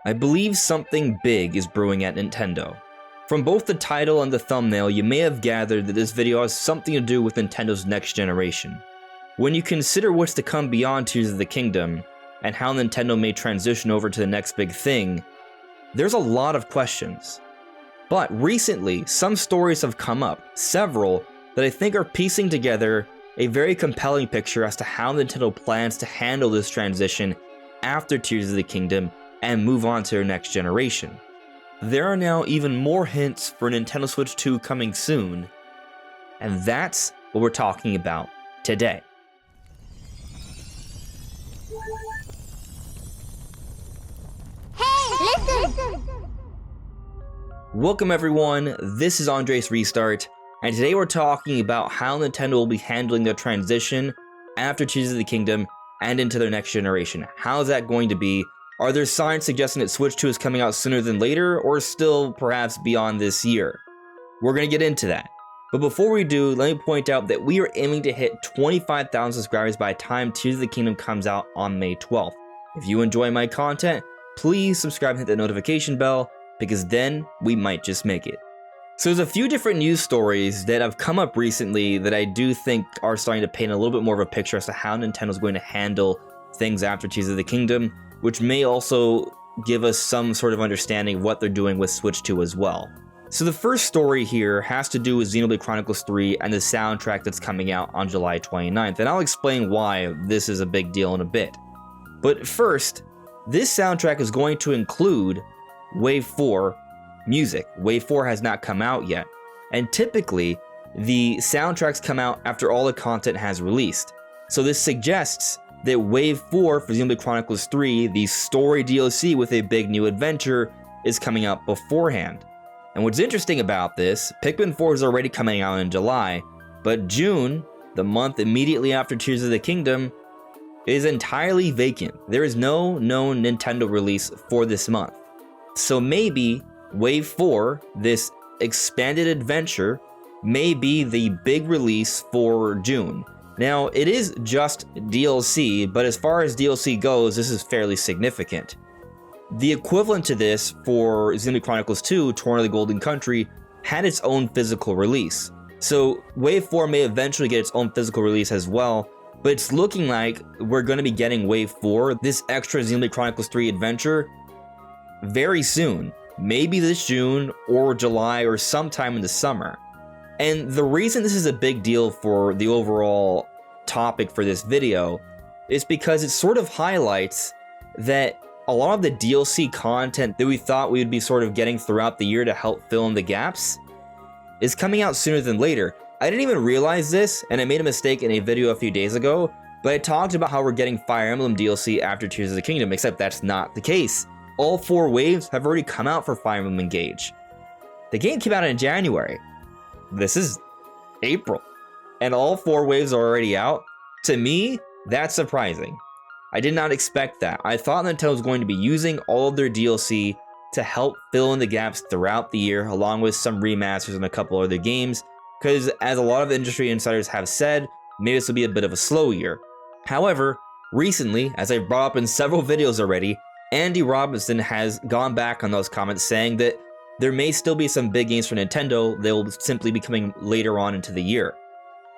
I believe something big is brewing at Nintendo. From both the title and the thumbnail, you may have gathered that this video has something to do with Nintendo's next generation. When you consider what's to come beyond Tears of the Kingdom, and how Nintendo may transition over to the next big thing, there's a lot of questions. But recently, some stories have come up, several, that I think are piecing together a very compelling picture as to how Nintendo plans to handle this transition after Tears of the Kingdom and move on to their next generation. There are now even more hints for Nintendo Switch 2 coming soon, and that's what we're talking about today. Hey, listen! Welcome everyone, this is Andres Restart, and today we're talking about how Nintendo will be handling their transition after Tears of the Kingdom and into their next generation. How is that going to be? Are there signs suggesting that Switch 2 is coming out sooner than later, or still perhaps beyond this year? We're going to get into that. But before we do, let me point out that we are aiming to hit 25,000 subscribers by the time Tears of the Kingdom comes out on May 12th. If you enjoy my content, please subscribe and hit the notification bell, because then we might just make it. So there's a few different news stories that have come up recently that I do think are starting to paint a little bit more of a picture as to how Nintendo's going to handle things after Tears of the Kingdom, which may also give us some sort of understanding of what they're doing with Switch 2 as well. So the first story here has to do with Xenoblade Chronicles 3 and the soundtrack that's coming out on July 29th, and I'll explain why this is a big deal in a bit. But first, this soundtrack is going to include Wave 4 music. Wave 4 has not come out yet, and typically, the soundtracks come out after all the content has released. So this suggests that Wave 4 for Xenoblade Chronicles 3, the story DLC with a big new adventure, is coming out beforehand. And what's interesting about this, Pikmin 4 is already coming out in July, but June, the month immediately after Tears of the Kingdom, is entirely vacant. There is no known Nintendo release for this month. So maybe Wave 4, this expanded adventure, may be the big release for June. Now, it is just DLC, but as far as DLC goes, this is fairly significant. The equivalent to this for Xenoblade Chronicles 2, Torn of the Golden Country, had its own physical release. So Wave 4 may eventually get its own physical release as well, but it's looking like we're going to be getting Wave 4, this extra Xenoblade Chronicles 3 adventure, very soon. Maybe this June or July or sometime in the summer. And the reason this is a big deal for the overall topic for this video is because it sort of highlights that a lot of the DLC content that we thought we would be sort of getting throughout the year to help fill in the gaps is coming out sooner than later. I didn't even realize this, and I made a mistake in a video a few days ago, but I talked about how we're getting Fire Emblem DLC after Tears of the Kingdom, except that's not the case. All 4 waves have already come out for Fire Emblem Engage. The game came out in January. This is April, and all 4 waves are already out. To me, that's surprising. I did not expect that. I thought Nintendo was going to be using all of their DLC to help fill in the gaps throughout the year, along with some remasters and a couple other games, because as a lot of industry insiders have said, maybe this will be a bit of a slow year. However, recently, as I brought up in several videos already, Andy Robinson has gone back on those comments saying that there may still be some big games for Nintendo that will simply be coming later on into the year.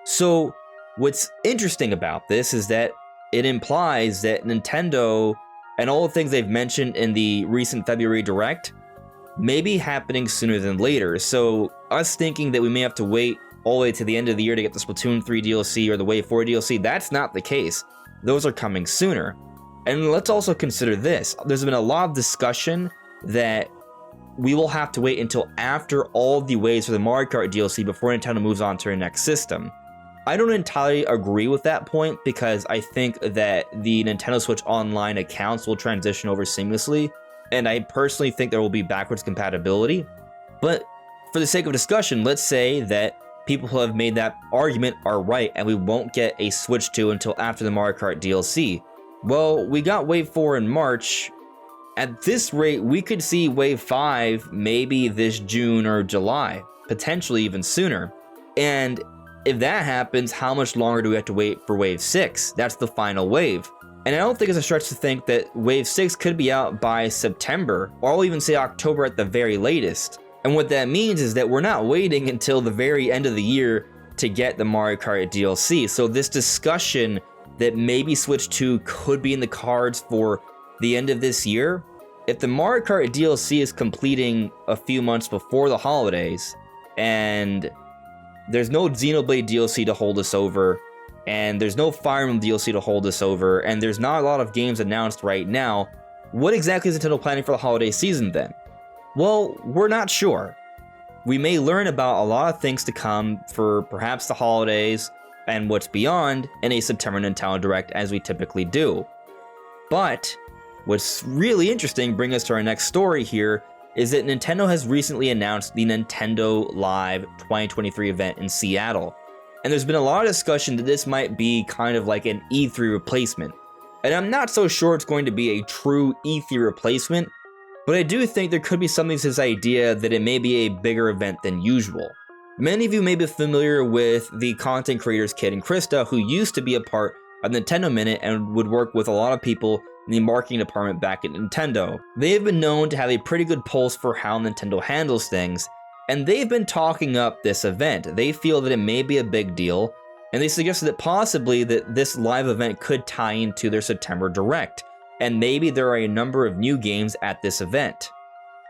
So what's interesting about this is that it implies that Nintendo and all the things they've mentioned in the recent February Direct may be happening sooner than later. So us thinking that we may have to wait all the way to the end of the year to get the Splatoon 3 DLC or the Wave 4 DLC, that's not the case. Those are coming sooner. And let's also consider this. There's been a lot of discussion that we will have to wait until after all the waves for the Mario Kart DLC before Nintendo moves on to their next system. I don't entirely agree with that point because I think that the Nintendo Switch Online accounts will transition over seamlessly, and I personally think there will be backwards compatibility. But for the sake of discussion, let's say that people who have made that argument are right and we won't get a Switch 2 until after the Mario Kart DLC. Well, we got Wave 4 in March. At this rate, we could see Wave 5 maybe this June or July, potentially even sooner. And if that happens, how much longer do we have to wait for Wave 6? That's the final wave. And I don't think it's a stretch to think that Wave 6 could be out by September, or I'll even say October at the very latest. And what that means is that we're not waiting until the very end of the year to get the Mario Kart DLC. So this discussion that maybe Switch 2 could be in the cards for the end of this year, if the Mario Kart DLC is completing a few months before the holidays, and there's no Xenoblade DLC to hold us over, and there's no Fire Emblem DLC to hold us over, and there's not a lot of games announced right now, what exactly is Nintendo planning for the holiday season then? Well, we're not sure. We may learn about a lot of things to come for perhaps the holidays and what's beyond in a September Nintendo Direct, as we typically do. But what's really interesting, bring us to our next story here, is that Nintendo has recently announced the Nintendo Live 2023 event in Seattle. And there's been a lot of discussion that this might be kind of like an E3 replacement. And I'm not so sure it's going to be a true E3 replacement, but I do think there could be something to this idea that it may be a bigger event than usual. Many of you may be familiar with the content creators Kid and Krista, who used to be a part of Nintendo Minute and would work with a lot of people in the marketing department back at Nintendo. They have been known to have a pretty good pulse for how Nintendo handles things, and they've been talking up this event. They feel that it may be a big deal, and they suggested that possibly that this live event could tie into their September Direct, and maybe there are a number of new games at this event.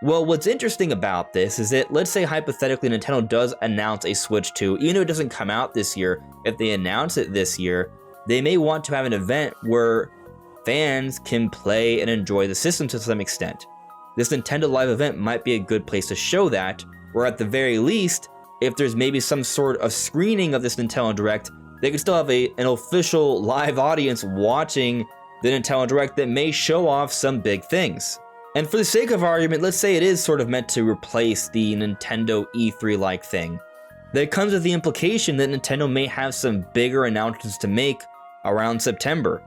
Well, what's interesting about this is that, let's say hypothetically Nintendo does announce a Switch 2, even though it doesn't come out this year, if they announce it this year, they may want to have an event where fans can play and enjoy the system to some extent. This Nintendo Live event might be a good place to show that, or at the very least, if there's maybe some sort of screening of this Nintendo Direct, they could still have an official live audience watching the Nintendo Direct that may show off some big things. And for the sake of argument, let's say it is sort of meant to replace the Nintendo E3-like thing. That comes with the implication that Nintendo may have some bigger announcements to make around September,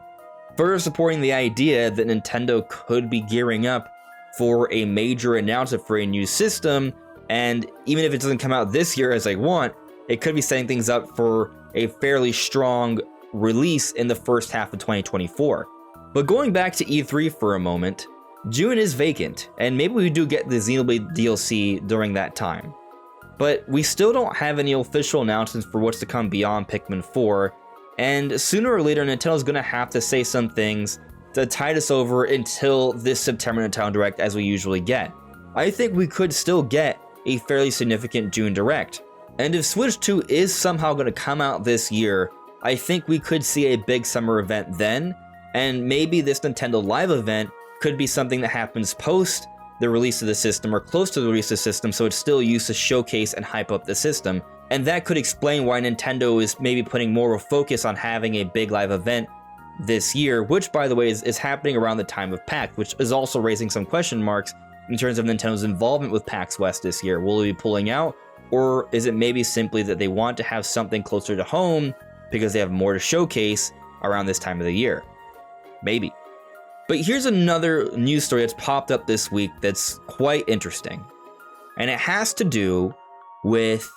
further supporting the idea that Nintendo could be gearing up for a major announcement for a new system, and even if it doesn't come out this year as they want, it could be setting things up for a fairly strong release in the first half of 2024. But going back to E3 for a moment, June is vacant, and maybe we do get the Xenoblade DLC during that time. But we still don't have any official announcements for what's to come beyond Pikmin 4, and sooner or later Nintendo's gonna have to say some things to tide us over until this September Nintendo Direct as we usually get. I think we could still get a fairly significant June Direct. And if Switch 2 is somehow gonna come out this year, I think we could see a big summer event then, and maybe this Nintendo Live event could be something that happens post the release of the system or close to the release of the system, so it's still used to showcase and hype up the system. And that could explain why Nintendo is maybe putting more of a focus on having a big live event this year, which by the way is happening around the time of PAX, which is also raising some question marks in terms of Nintendo's involvement with PAX West this year. Will they be pulling out, or is it maybe simply that they want to have something closer to home because they have more to showcase around this time of the year? Maybe. But here's another news story that's popped up this week that's quite interesting. And it has to do with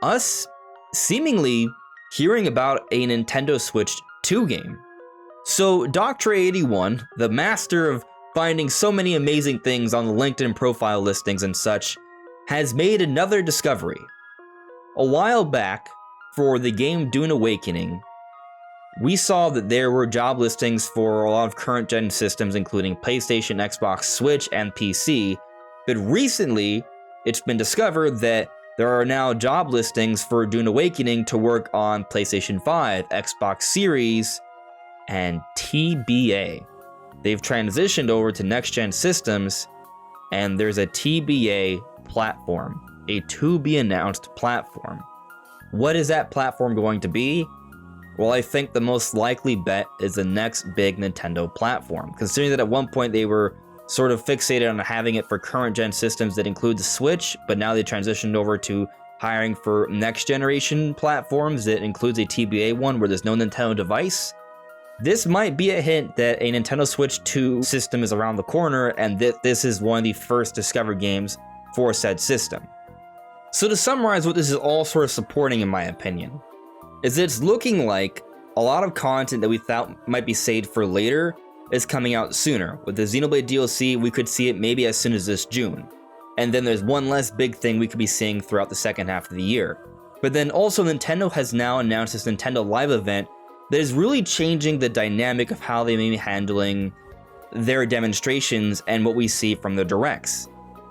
us seemingly hearing about a Nintendo Switch 2 game. So Dr81, the master of finding so many amazing things on the LinkedIn profile listings and such, has made another discovery. A while back, for the game Dune Awakening, we saw that there were job listings for a lot of current gen systems, including PlayStation, Xbox, Switch, and PC, but recently it's been discovered that there are now job listings for Dune Awakening to work on PlayStation 5, Xbox Series, and TBA. They've transitioned over to next-gen systems, and there's a TBA platform, a to-be-announced platform. What is that platform going to be? Well, I think the most likely bet is the next big Nintendo platform, considering that at one point they were sort of fixated on having it for current-gen systems that include the Switch, but now they transitioned over to hiring for next-generation platforms that includes a TBA one where there's no Nintendo device. This might be a hint that a Nintendo Switch 2 system is around the corner, and that this is one of the first discovered games for said system. So to summarize what this is all sort of supporting, in my opinion, is it's looking like a lot of content that we thought might be saved for later is coming out sooner. With the Xenoblade DLC, we could see it maybe as soon as this June. And then there's one less big thing we could be seeing throughout the second half of the year. But then also Nintendo has now announced this Nintendo Live event that is really changing the dynamic of how they may be handling their demonstrations and what we see from the directs.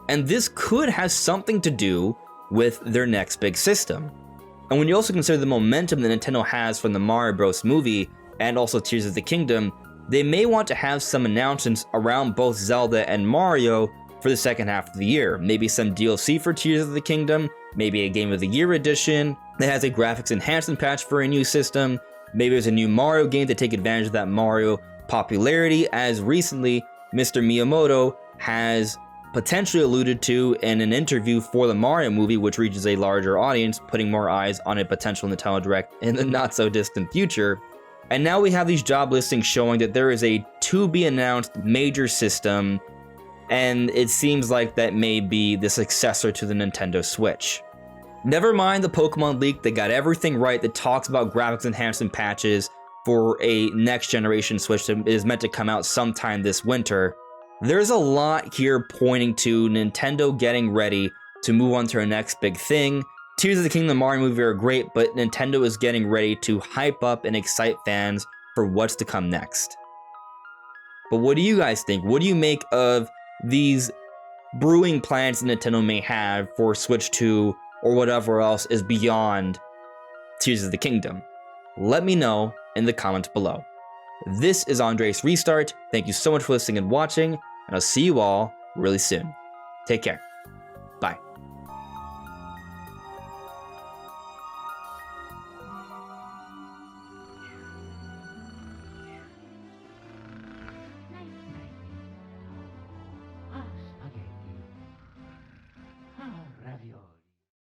And this could have something to do with their next big system. And when you also consider the momentum that Nintendo has from the Mario Bros. Movie and also Tears of the Kingdom, they may want to have some announcements around both Zelda and Mario for the second half of the year. Maybe some DLC for Tears of the Kingdom, maybe a Game of the Year edition that has a graphics enhancement patch for a new system. Maybe there's a new Mario game to take advantage of that Mario popularity, as recently Mr. Miyamoto has potentially alluded to in an interview for the Mario movie, which reaches a larger audience, putting more eyes on a potential Nintendo Direct in the not so distant future. And now we have these job listings showing that there is a to be announced major system, and it seems like that may be the successor to the Nintendo Switch. Never mind the Pokemon leak that got everything right, that talks about graphics enhancement patches for a next generation Switch that is meant to come out sometime this winter. There's a lot here pointing to Nintendo getting ready to move on to our next big thing. Tears of the Kingdom Mario movie are great, but Nintendo is getting ready to hype up and excite fans for what's to come next. But what do you guys think? What do you make of these brewing plans that Nintendo may have for Switch 2 or whatever else is beyond Tears of the Kingdom? Let me know in the comments below. This is Andres Restart. Thank you so much for listening and watching, and I'll see you all really soon. Take care.